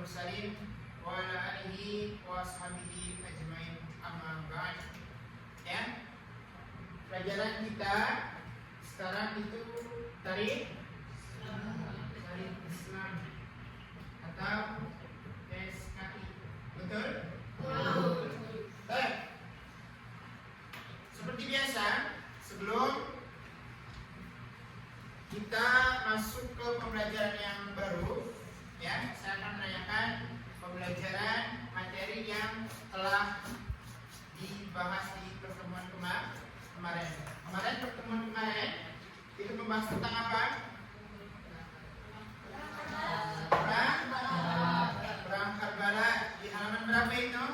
mursalin wa ala alihi wa ashabihi ajmain, amma ba'd. Ya. Pelajaran kita sekarang itu tarikh Islam atau SKI. Betul? Baik. Seperti biasa, sebelum kita masuk ke pembelajaran yang baru, ya, saya akan menanyakan pembelajaran materi yang telah dibahas di pertemuan kemarin. Pertemuan kemarin itu membahas tentang apa? Perang Karbala. Di halaman berapa itu?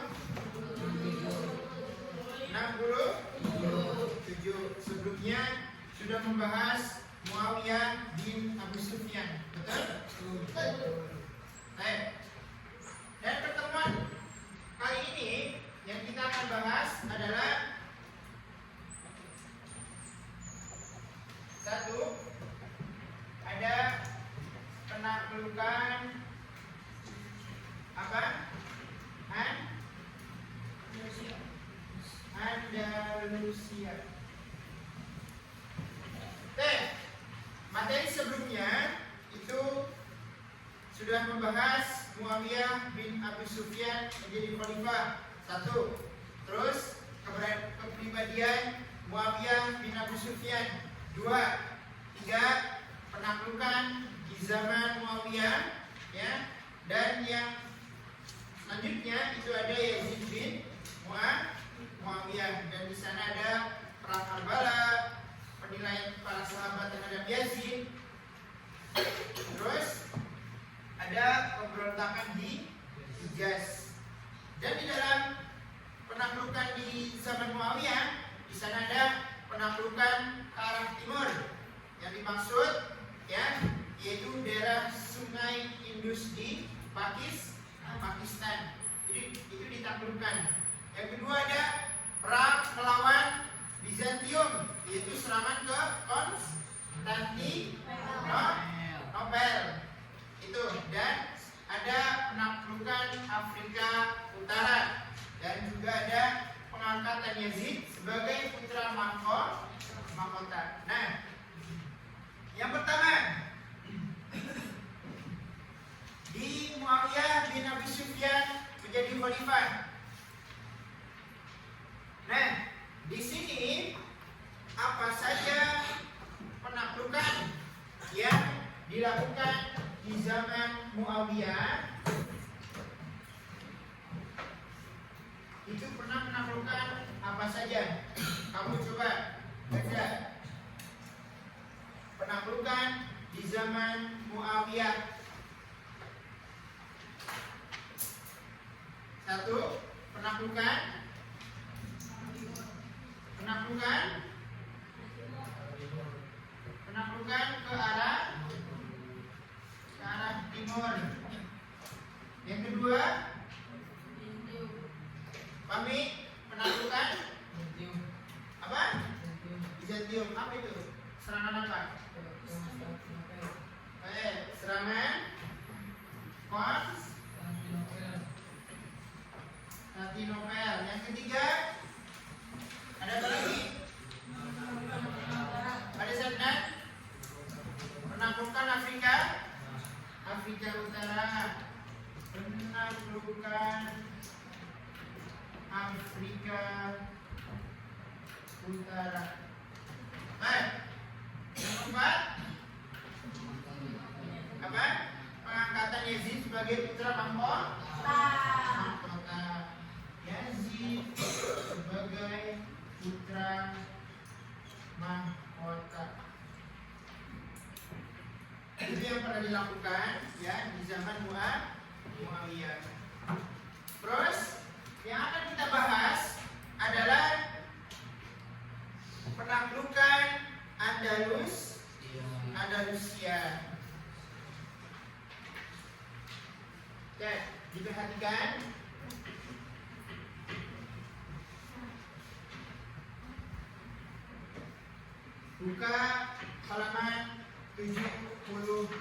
67. Sebelumnya sudah membahas Muawiyah bin Abu Sufyan. Betul? Baik. Dan pertemuan kali ini yang kita akan bahas adalah satu, ada penaklukan apa? Andalusia. Oke. Materi sebelumnya itu sudah membahas Muawiyah bin Abu Sufyan menjadi khalifah. Satu. Terus kepribadian Muawiyah bin Abu Sufyan. Dua. Tiga. Penaklukan di zaman Muawiyah, ya. Dan yang selanjutnya itu ada Yazid bin Muawiyah, dan di sana ada perang Karbala, penilaian para sahabat terhadap Yazid. Terus ada pemberontakan di Hijaz. Dan di dalam penaklukan di zaman Muawiyah, di sana ada penaklukan ke arah timur. Yang dimaksud, ya, yaitu daerah Sungai Indus di Pakistan. Jadi itu ditaklukkan. Yang kedua ada perang melawan Bizantium, yaitu serangan ke Konstantinopel. Itu. Dan ada penaklukan Afrika Utara, dan juga ada pengangkatan Yazid sebagai putra mahkota. Nah, yang pertama, di Muawiyah bin Abi Sufyan menjadi khalifah. Nah, di sini apa saja penaklukan yang dilakukan di zaman Muawiyah? Itu pernah menaklukkan apa saja? Kamu coba baca. Penaklukan di zaman Muawiyah. Satu, penaklukan ke arah timur. Yang kedua, kami penaklukan apa? Bizantium. Apa itu? Serangan apa? Serangan Konstantinopel. Yang ketiga, ada apa lagi? Pada saat penaklukan Afrika Utara. Penaklukan Afrika Utara. Baik. Yang keempat, apa? Pengangkatan Yazid sebagai putra mahkota. Yazid sebagai putra mahkota. Itu yang pernah dilakukan, ya, di zaman Muawiyah. Terus yang akan kita bahas adalah penaklukan Andalusia. Oke, diperhatikan. Buka halaman 78.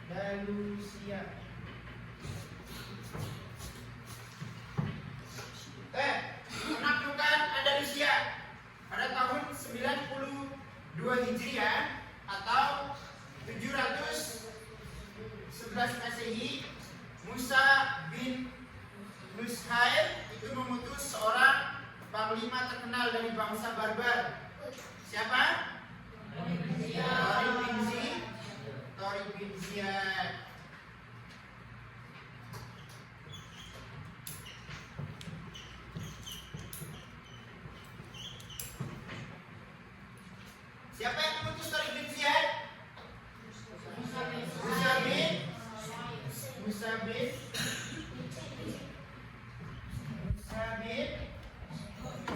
Andalusia. Penaklukan Andalusia pada tahun 92 Hijriah atau 711 Masehi, Musa bin Nushair itu mengutus seorang panglima terkenal dari bangsa Barbar. Siapa? Tariq bin Ziyad. Siapa yang mengutus Tariq bin Ziyad? Musa bin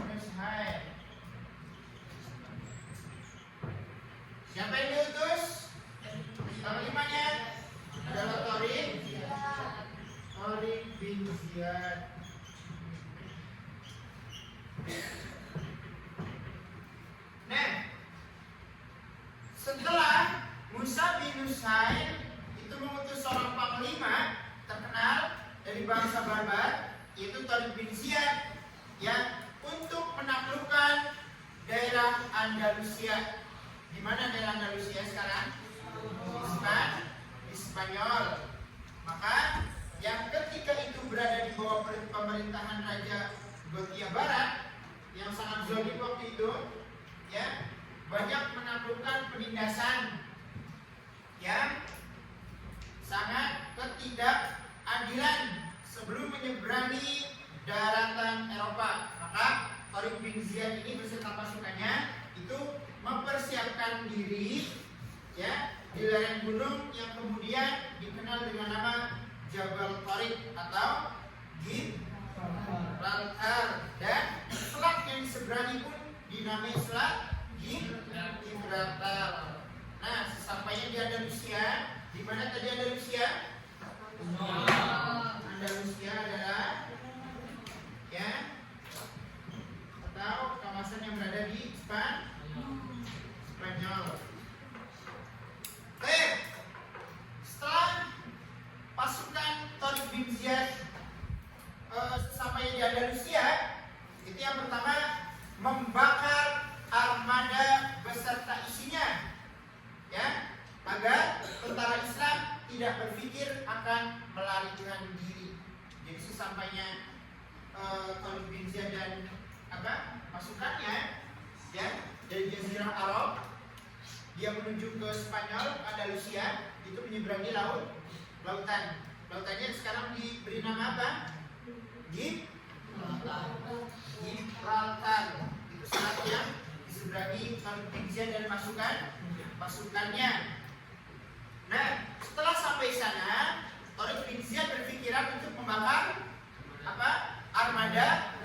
Nushair. Siapa yang diutus? Panglimanya adalah Tariq bin Ziyad. Nah, setelah Musa bin Nushair itu mengutus seorang panglima terkenal dari bangsa Barbar, yaitu Tariq bin Ziyad, yang untuk menaklukkan daerah Andalusia. Di mana daerah Andalusia sekarang? Di Spanyol. Maka yang ketika itu berada di bawah pemerintahan Raja Gothia Barat yang sangat zalim waktu itu, ya, banyak menaklukkan penindasan yang sangat ketidakadilan sebelum menyeberangi daratan Eropa. Maka Tariq bin Ziyad ini beserta pasukannya itu mempersiapkan diri, ya, di lereng gunung yang kemudian dikenal dengan nama Jabal Tariq atau Gibraltar, dan selat yang diseberangi pun dinamai selat Gibraltar. Nah, sesampainya di Andalusia, di mana tadi Andalusia? Andalusia adalah, ya, atau kawasan yang berada di Spanyol. Oke, setelah pasukan Tariq bin Ziyad sampai di Andalusia, itu yang pertama membakar armada beserta isinya, ya, agar tentara Islam tidak berpikir akan melarikan diri. Jadi sesampainya Tariq bin Ziyad dan pasukannya, ya, dari Jazirah Arab, dia menuju ke Spanyol, Andalusia, itu menyeberangi lautan. Lautannya sekarang diberi nama apa? Gibraltar. Itu selat yang diseberangi Tariq bin Ziyad dan pasukannya. Nah, setelah sampai sana, Tariq bin Ziyad berpikiran untuk membakar armada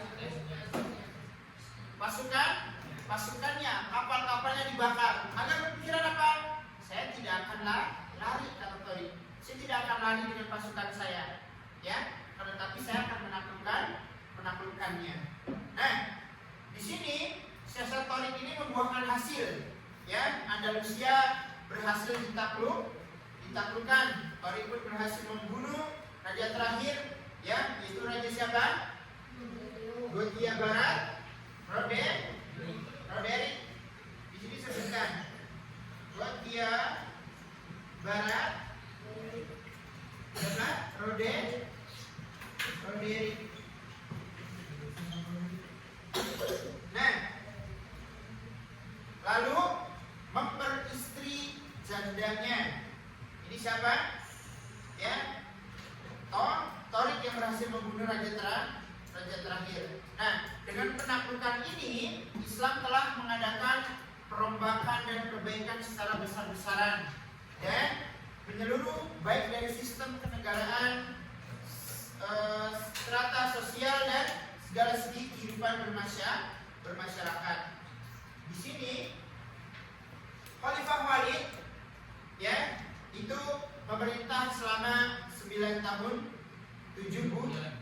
pasukannya, kapal-kapalnya dibakar. Agar berpikiran apa? Saya tidak akan lari, kata Tariq. Saya tidak akan lari dengan pasukan saya, ya, tetapi saya akan menaklukkannya. Nah, di sini siasat Tariq ini membuahkan hasil, ya. Andalusia berhasil ditaklukkan. Tariq pun berhasil membunuh raja terakhir, ya, yaitu raja siapa? Gothia Barat, Roderick. Di sini sebutkan Gothia Barat, siapa? Roderick. Nah, lalu memperistri jandanya. Ini siapa? Ya, Tariq yang berhasil membunuh raja terakhir. Nah, dengan penaklukan ini, Islam telah mengadakan perombakan dan perbaikan secara besar-besaran dan menyeluruh, baik dari sistem kenegaraan, strata sosial, dan segala segi kehidupan bermasyarakat. Di sini Khalifah Walid, ya, itu memerintah selama 9 tahun 7 bulan.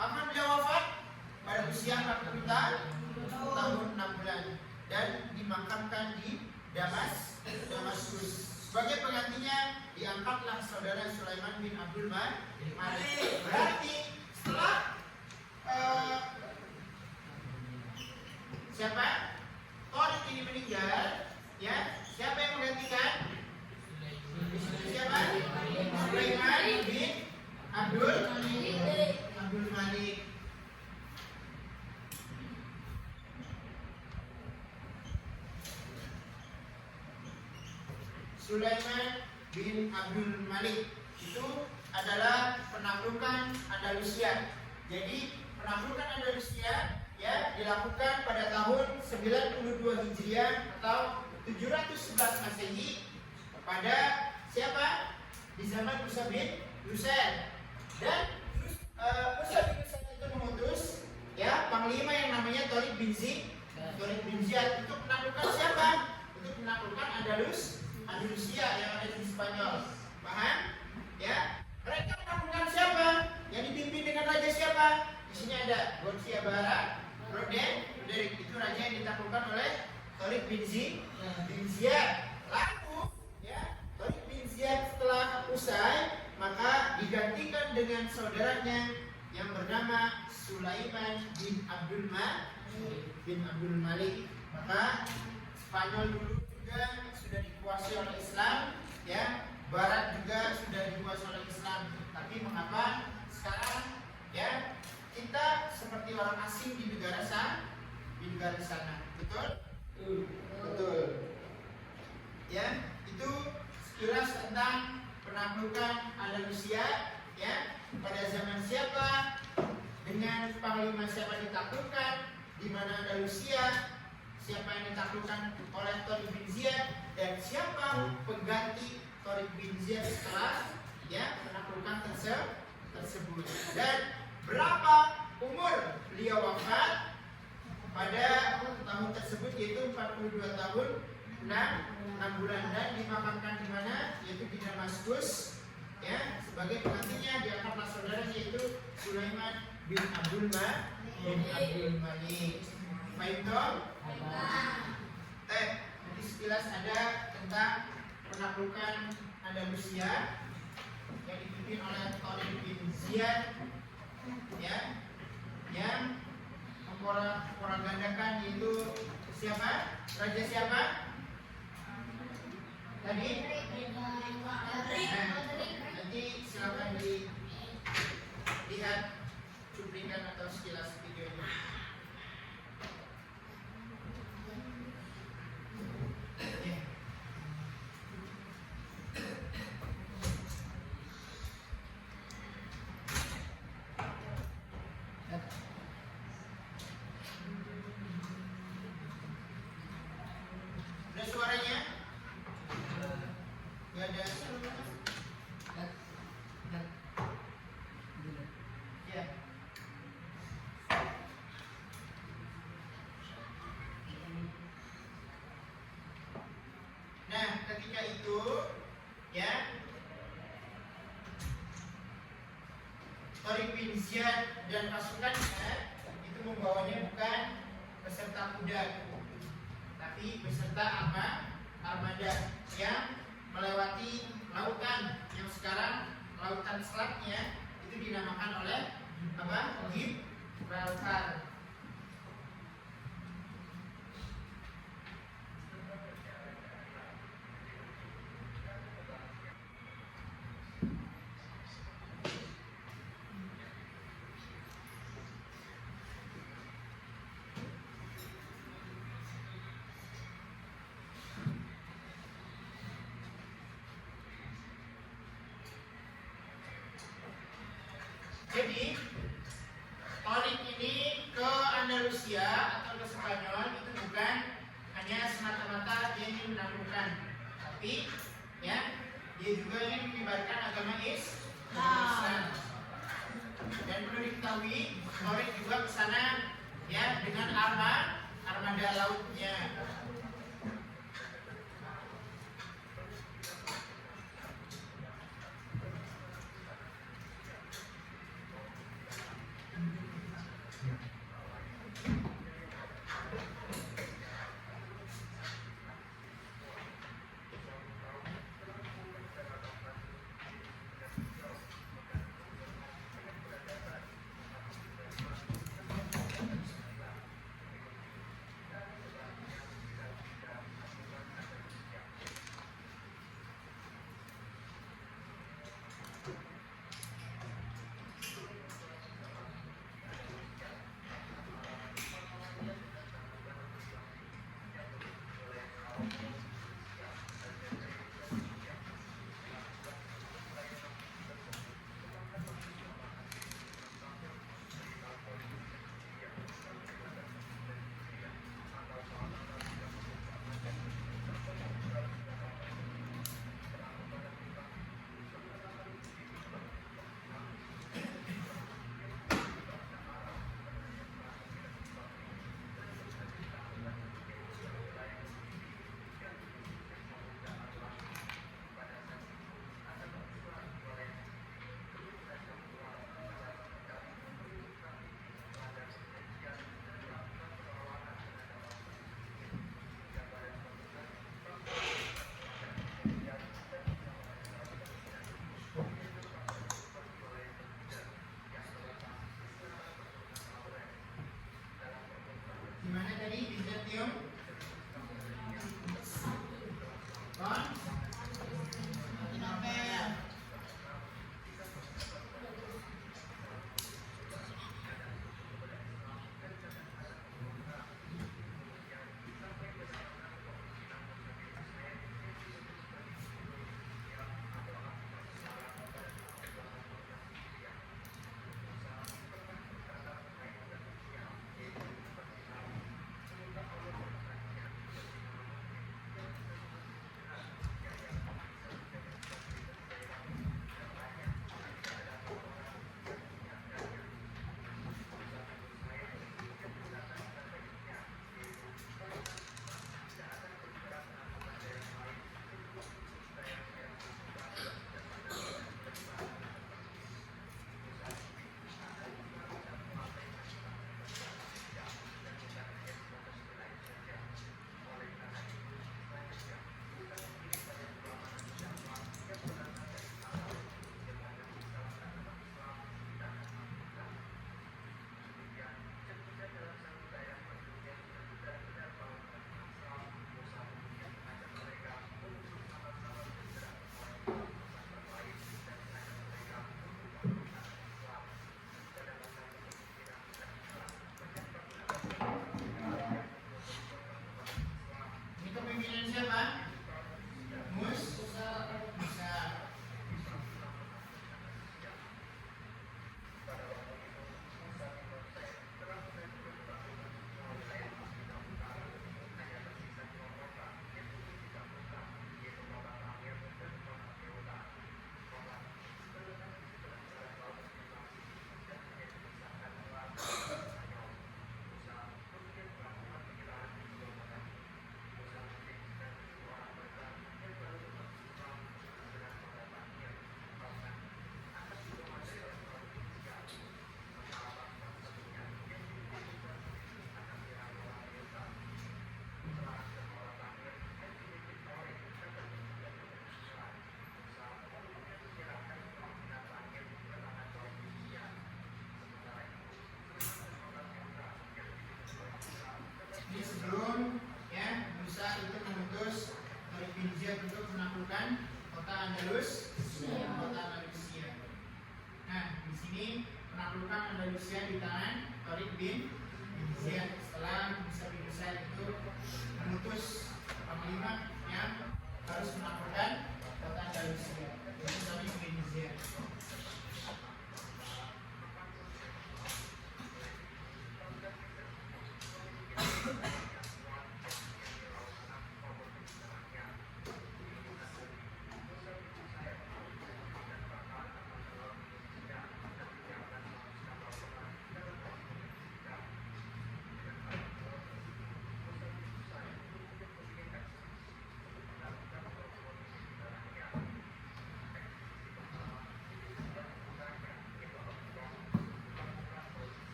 Kapan beliau wafat? Pada usia 40 tahun 6 bulan, dan dimakamkan di Damaskus. Sebagai penggantinya diangkatlah saudara Sulaiman bin Abdul Malik. Berarti setelah siapa? Tariq ini meninggal, ya. Siapa yang menggantikan? Siapa? Sulaiman bin Abdul Malik. Sulaiman bin Abdul Malik itu adalah penaklukan Andalusia. Jadi penaklukan Andalusia ya dilakukan pada tahun 92 Hijriah atau 711 Masehi pada siapa? Di zaman Musa bin Nusair. Dan Musa bin Nusair itu mengutus ya panglima yang namanya Tariq bin Ziyad untuk menaklukkan siapa? Untuk menaklukkan Andalusia yang ada di Spanyol. Paham? Ya. Mereka menaklukkan siapa? Yang dipimpin dengan raja siapa? Di sini ada Borgia Barat, Roderick, itu raja yang ditaklukkan oleh Tariq bin Ziyad. Lalu, ya, Tariq bin Ziyad setelah usai, maka digantikan dengan saudaranya yang bernama Sulaiman bin Abdul Malik. Maka Spanyol dulu juga sudah dikuasai oleh Islam, ya. Barat juga sudah dikuasai oleh Islam. Tapi mengapa sekarang, ya, kita seperti orang asing di negara sana, betul? Betul. Ya, itu sekilas tentang penaklukan Andalusia, ya. Pada zaman siapa, dengan panglima siapa ditaklukkan, di mana Andalusia, siapa yang ditaklukkan oleh Tariq bin Ziyad, dan siapa pengganti Tariq bin Ziyad setelah ya penaklukan tersebut. Dan berapa umur beliau wafat pada tahun tersebut, yaitu 42 tahun 6 bulan, dan dimakamkan di mana, yaitu di Damaskus, ya. Sebagai penggantinya diangkatlah saudaranya, yaitu Sulaiman bin Abdul Malik. Baik toh? Nanti sekilas ada tentang penaklukan Andalusia yang dipimpin oleh Tariq bin Ziyad, ya, yang memporagandakan yaitu siapa? Raja siapa? Tadi? Nanti silakan dilihat cuplikan atau sekilas videonya. Ada suaranya? Ya, ada. Ya. Nah, ketika itu, ya, Tariq bin Ziyad dan pasukannya itu membawanya bukan beserta kuda, tapi beserta armada yang melewati lautan yang sekarang lautan selatnya itu dinamakan oleh apa? Gibraltar. Jadi Tariq ini ke Andalusia atau ke Spanyol itu bukan hanya semata-mata dia ingin menaklukkan, tapi ya dia juga ingin menyebarkan agama Islam. Dan perlu diketahui Tariq juga ke sana ya dengan armada lautnya. siap untuk menaklukkan kota Andalusia. Nah, di sini penaklukan Andalusia di tangan Tariq bin Ziyad. Setelah Musa bin Ziyad itu mengutus panglima yang harus menaklukkan kota Andalusia, yaitu Tariq bin Ziyad.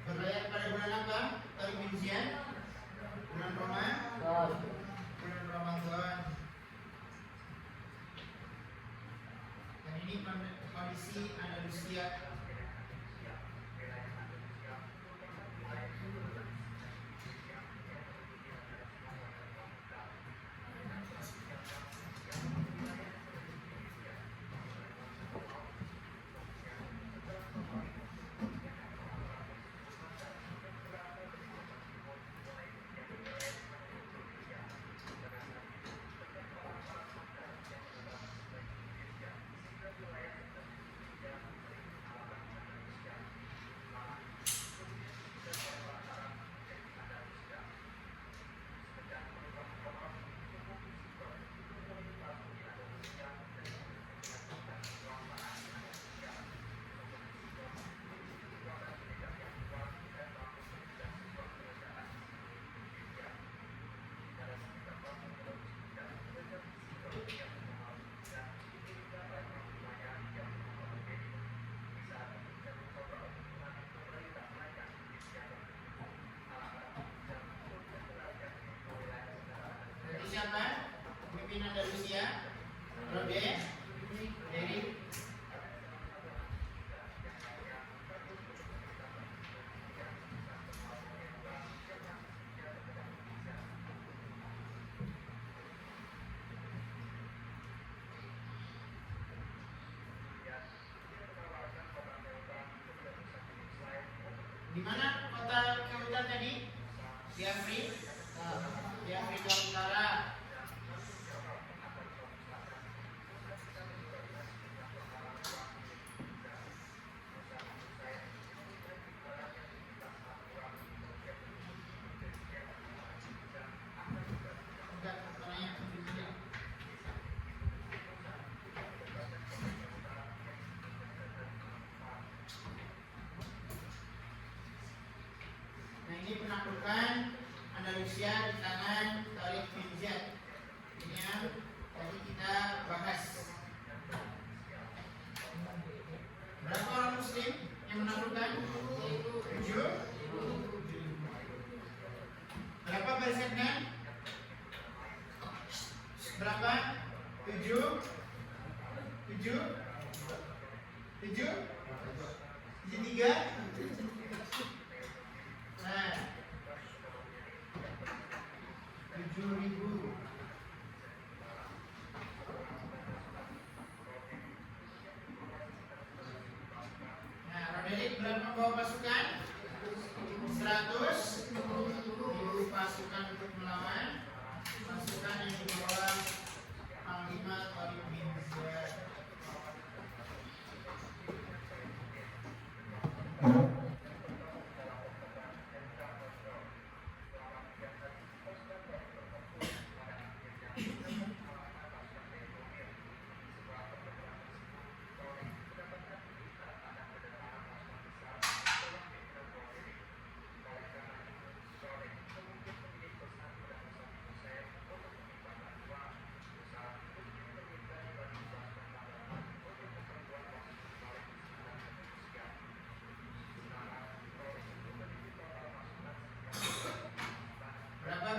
Berlayar pada bulan apa? Tariq bin Ziyad? Bulan Ramadan. Dan ini kondisi Andalusia. Siapa? Pemimpin Andalusia? Rode dari di mana kota Keutan tadi? Di Afrika Utara. Enggak. sini penaklukan Andalusia di tangan Tariq bin Ziyad. Ini yang tadi kita bahas. Berapa orang Muslim yang menaklukkan? 7. Berapa barisannya? Berapa? 7. 7. 7. 3. Nah, 7.000. Nah, Roderick berapa bawa pasukan? 100.000 pasukan untuk melawan pasukan yang dibawa Panglima Tariq bin Ziyad.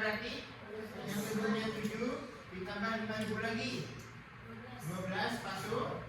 Berarti yang sebelumnya 7 ditambah 5.000 lagi 12 pasukan.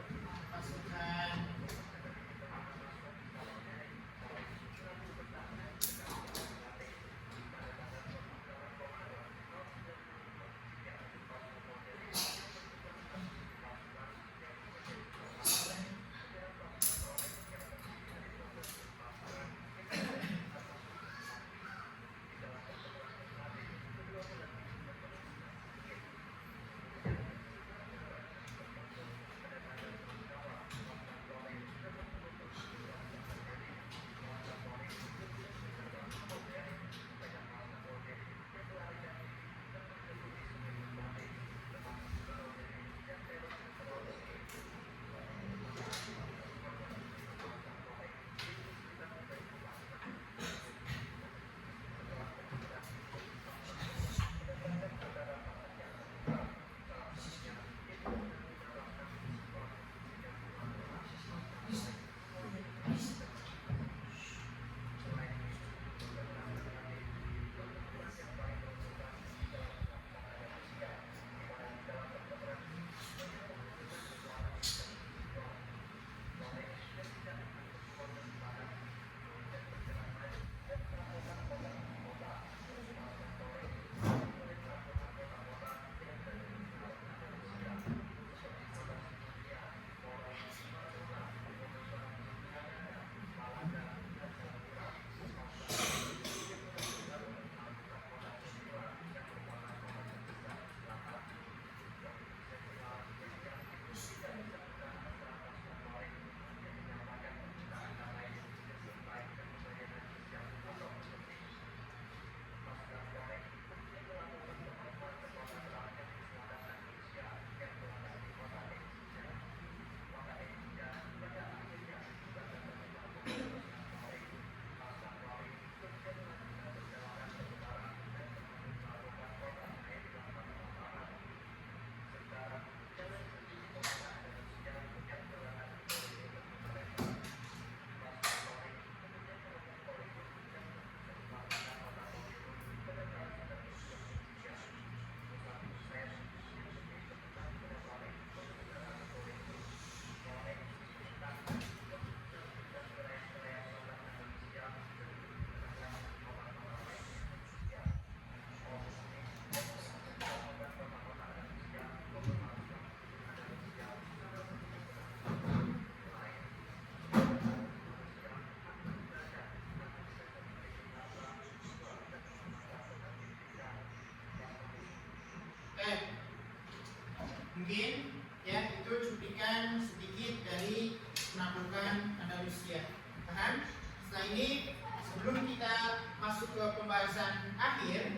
Mungkin ya itu cuplikan sedikit dari penaklukan Andalusia. Paham? Setelah ini sebelum kita masuk ke pembahasan akhir,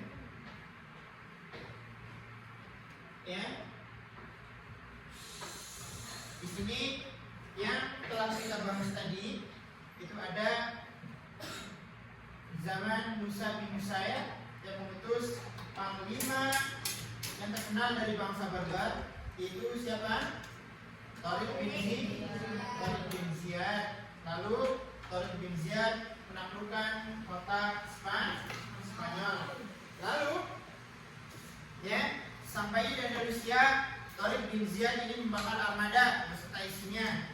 ya, di sini yang telah kita bahas tadi itu ada zaman Musa bin Nusair yang mengutus panglima yang terkenal dari bangsa Barbar, yaitu siapa? Tariq bin Ziyad. Lalu Tariq bin Ziyad menaklukkan kota Spanyol. Lalu ya, sampai di Andalusia, Tariq bin Ziyad ini membakar armada beserta isinya,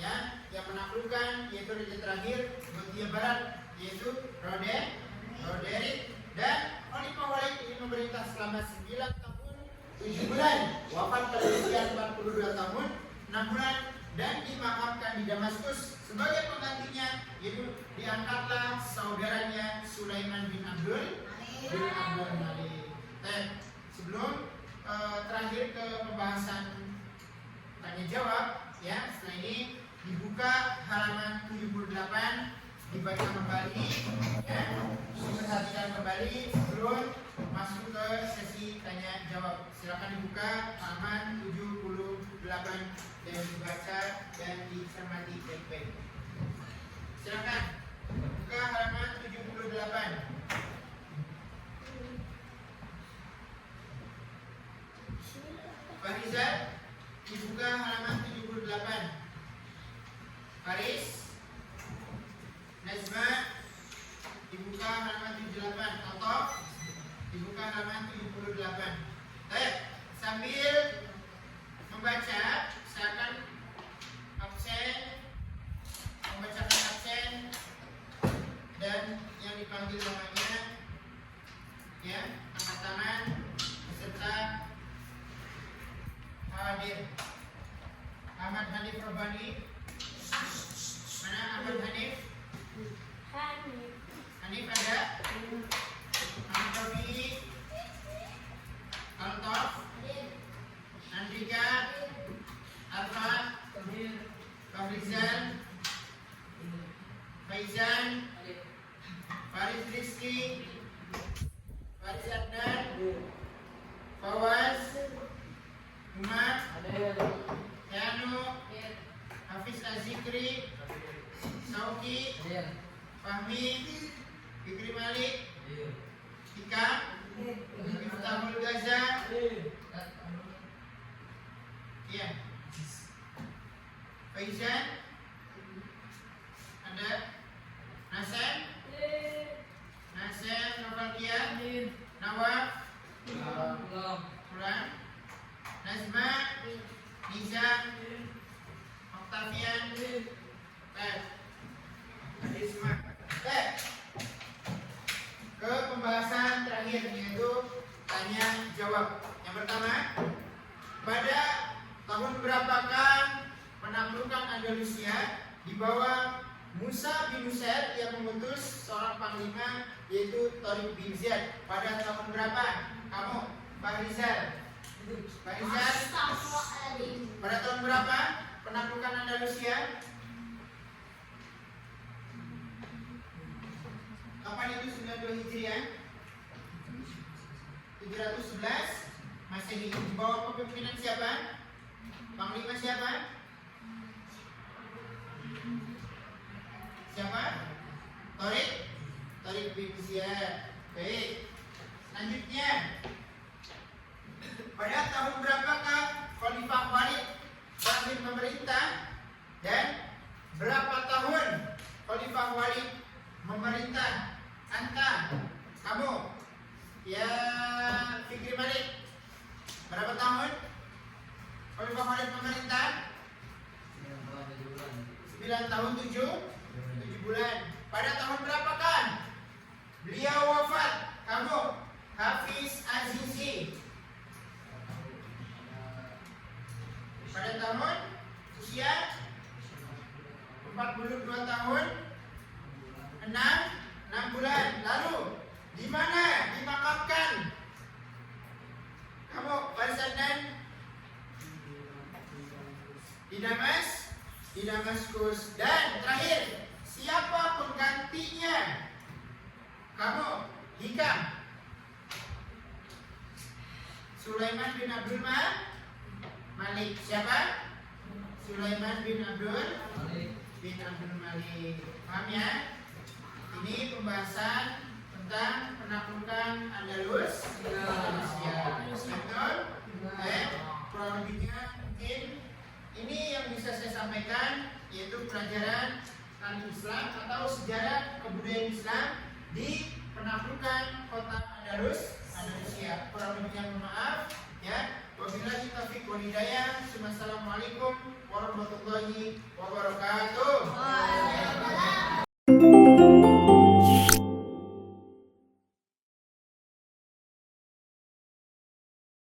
ya, yang menaklukkan yaitu raja terakhir Gothia Barat, yaitu Roderick, dan Khalifah Walid ini memerintah selama 9 tahun 7 bulan, wafat pada usia 42 tahun 6 bulan, dan dimakamkan di Damaskus. Sebagai penggantinya yaitu diangkatlah saudaranya Sulaiman bin Abdul Malik. Sebelum terakhir ke pembahasan tanya jawab, ya, setelah ini dibuka halaman 78, dibaca kembali, ya, diperhatikan kembali sebelum masuk ke sesi tanya jawab. Silakan dibuka halaman 78 dan dibaca dan dicermati baik-baik. Silakan buka halaman 78. Farizal, dibuka halaman 78. Faris, Nazma, dibuka halaman 78. Toto, dibuka halaman 78. Baik, sambil membaca, saya akan absen, membacakan absen dan yang dipanggil namanya, ya, angkat tangan beserta hadir. Ahmad Hanif Robani. Mana Ahmad Hanif? Hanif ada? Ahmad Robi, Altof, Andika, Arfan, Fahrizal, Faizan, Faris Rizki, Faris Adnan, Fawaz, Umar, Yanu, Hafiz Azikri, Sauki, Fahmi, Fikri Malik, Tika, Miftahul Gaza, ya, Faizan, ada Nasen, Nofalkia, Nawaf, Pulang, Nazma, Niza, Octavian, Arisma. Ke pembahasan terakhir, yaitu tanya jawab. Yang pertama, pada tahun berapakah penaklukan Andalusia di bawah Musa bin Nusair yang mengutus seorang panglima yaitu Tariq bin Ziyad? Pada tahun berapa? Kamu, Pak Rizal. Pada tahun berapa penaklukan Andalusia? Kapan itu? 92 Hijriah, 711 Masehi. Di bawah kepemimpinan siapa? Panglima siapa? Siapa? Tariq bin Ziyad. Baik. Selanjutnya, pada tahun berapakah Khalifah Walid berakhir memerintah, dan berapa tahun Khalifah Walid memerintah? Anta, kamu, ya, Fikri Malik, berapa tahun Khalifah Walid memerintah? 9 tahun 7 bulan. Pada tahun berapakah beliau wafat? Kamu, Hafiz Azizi. Pada tahun usia 42 tahun 6 bulan. Lalu di mana dimakamkan? Kamu, Farzan, di Damaskus. Dan terakhir, siapa penggantinya? Kamu, Hikam. Sulaiman bin Abdul Malik. Siapa? Sulaiman bin Abdul Malik. Paham ya? Ini pembahasan tentang penaklukan Andalus. Betul? Kurang lebihnya mungkin ini yang bisa saya sampaikan, yaitu pelajaran tentang Islam atau sejarah kebudayaan Islam di penaklukan kota Andalus, Andalusia. Kurang lebihnya mohon maaf ya. Wabillahi taufiq wal hidayah. Wassalamualaikum warahmatullahi wabarakatuh.